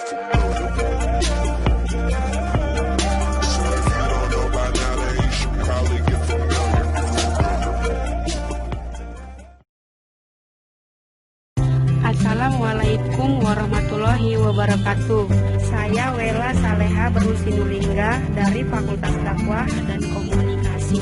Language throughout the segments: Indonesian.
get familiar. So if you don't know by now, then you should probably get familiar. Assalamualaikum warahmatullahi wabarakatuh. Saya Wela Saleha Berusinulingga dari Fakultas Dakwah dan Komunikasi,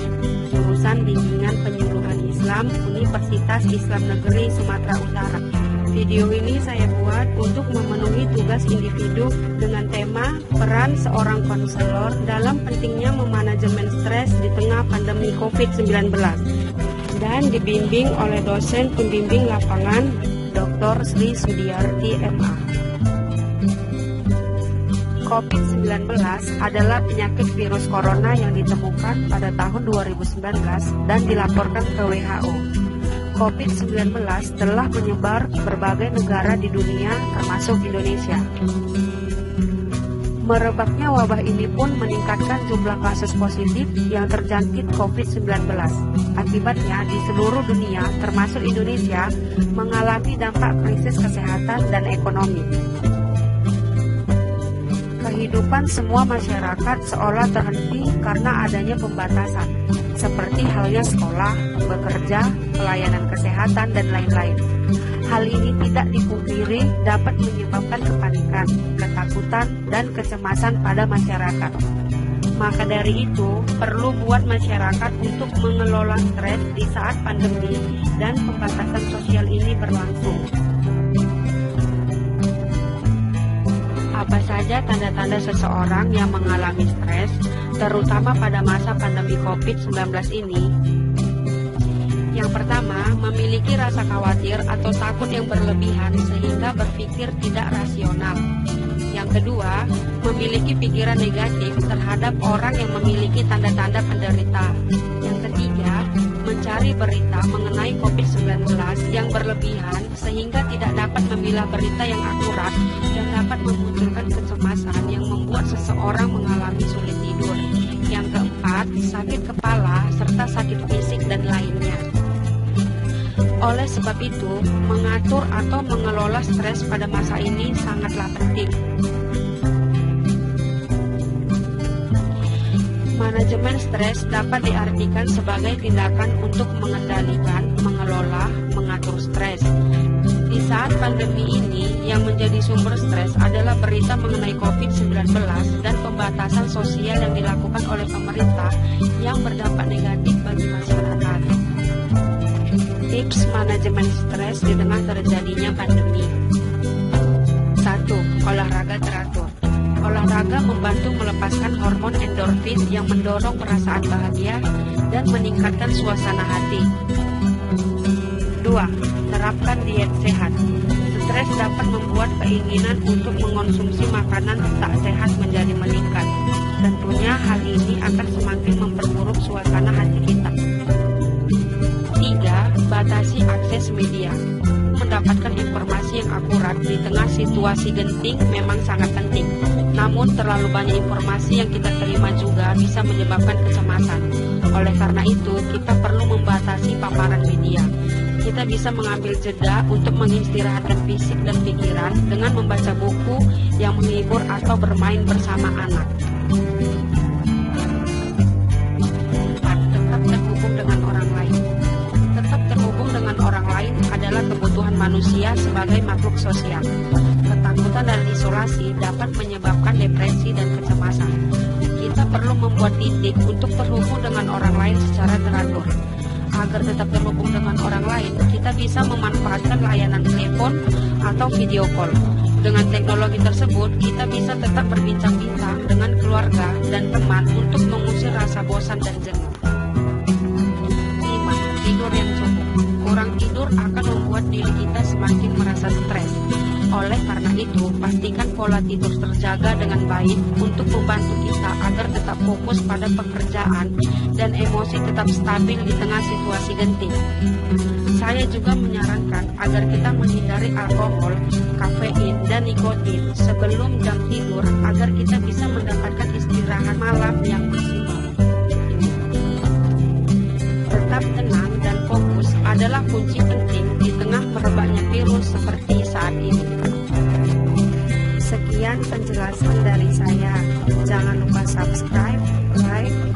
jurusan Bimbingan Penyuluhan Islam Universitas Islam Negeri Sumatera Utara. Video ini saya buat untuk memenuhi tugas individu dengan tema peran seorang konselor dalam pentingnya memanajemen stres di tengah pandemi COVID-19 dan dibimbing oleh dosen pembimbing lapangan Dr. Sri Sudiarti MA. COVID-19 adalah penyakit virus corona yang ditemukan pada tahun 2019 dan dilaporkan ke WHO. COVID-19 telah menyebar berbagai negara di dunia termasuk Indonesia. Merebaknya wabah ini pun meningkatkan jumlah kasus positif yang terjangkit COVID-19. Akibatnya di seluruh dunia termasuk Indonesia mengalami dampak krisis kesehatan dan ekonomi. Kehidupan semua masyarakat seolah terhenti karena adanya pembatasan, seperti halnya sekolah, bekerja, pelayanan kesehatan, dan lain-lain. Hal ini tidak dipungkiri dapat menyebabkan kepanikan, ketakutan, dan kecemasan pada masyarakat. Maka dari itu, perlu buat masyarakat untuk mengelola stres di saat pandemi dan pembatasan sosial ini berlangsung. Apa saja tanda-tanda seseorang yang mengalami stres, terutama pada masa pandemi COVID-19 ini? Yang pertama, memiliki rasa khawatir atau takut yang berlebihan sehingga berpikir tidak rasional. Yang kedua, memiliki pikiran negatif terhadap orang yang memiliki tanda-tanda penderita. Yang ketiga, mencari berita mengenai COVID-19 yang berlebihan sehingga tidak dapat memilah berita yang akurat dan dapat memunculkan kecemasan yang membuat seseorang mengalami sulit tidur. Yang keempat, sakit kepala serta sakit fisik dan lainnya. Oleh sebab itu, mengatur atau mengelola stres pada masa ini sangatlah penting. Manajemen stres dapat diartikan sebagai tindakan untuk mengendalikan, mengelola, mengatur stres. Di saat pandemi ini, yang menjadi sumber stres adalah berita mengenai COVID-19 dan pembatasan sosial yang dilakukan oleh pemerintah yang berdampak negatif bagi masyarakat. Tips manajemen stres di tengah terjadinya pandemi. 1. Olahraga teratur. Olahraga membantu melepaskan hormon endorfin yang mendorong perasaan bahagia dan meningkatkan suasana hati. 2. Terapkan diet sehat. Stres dapat membuat keinginan untuk mengonsumsi makanan tak sehat menjadi meningkat. Tentunya hal ini akan semakin memperburuk suasana hati kita. 3. Batasi akses media. Mendapatkan informasi yang akurat di tengah situasi genting memang sangat penting. Namun terlalu banyak informasi yang kita terima juga bisa menyebabkan kecemasan. Oleh karena itu, kita perlu membatasi paparan media. Kita bisa mengambil jeda untuk mengistirahatkan fisik dan pikiran dengan membaca buku yang menghibur atau bermain bersama anak. 4. Tetap terhubung dengan orang lain. Tetap terhubung dengan orang lain adalah kebutuhan manusia sebagai makhluk sosial. Ketakutan dan isolasi dapat menyebabkan depresi dan kecemasan. Kita perlu membuat titik untuk terhubung dengan orang lain secara teratur. Agar tetap terhubung dengan orang lain, kita bisa memanfaatkan layanan telepon atau video call. Dengan teknologi tersebut, kita bisa tetap berbincang-bincang dengan keluarga dan teman untuk mengusir rasa bosan dan jenuh. 5. Tidur yang cukup. Kurang tidur akan membuat diri kita semakin merasa stres. Oleh karena itu, pastikan pola tidur terjaga dengan baik untuk membantu kita agar tetap fokus pada pekerjaan dan emosi tetap stabil di tengah situasi genting. Saya juga menyarankan agar kita menghindari alkohol, kafein, dan nikotin sebelum jam tidur agar kita bisa mendapatkan istirahat malam yang maksimal. Tetap tenang dan fokus adalah kunci penting di tengah merebaknya virus seperti saat ini. Sekian subscribe, like,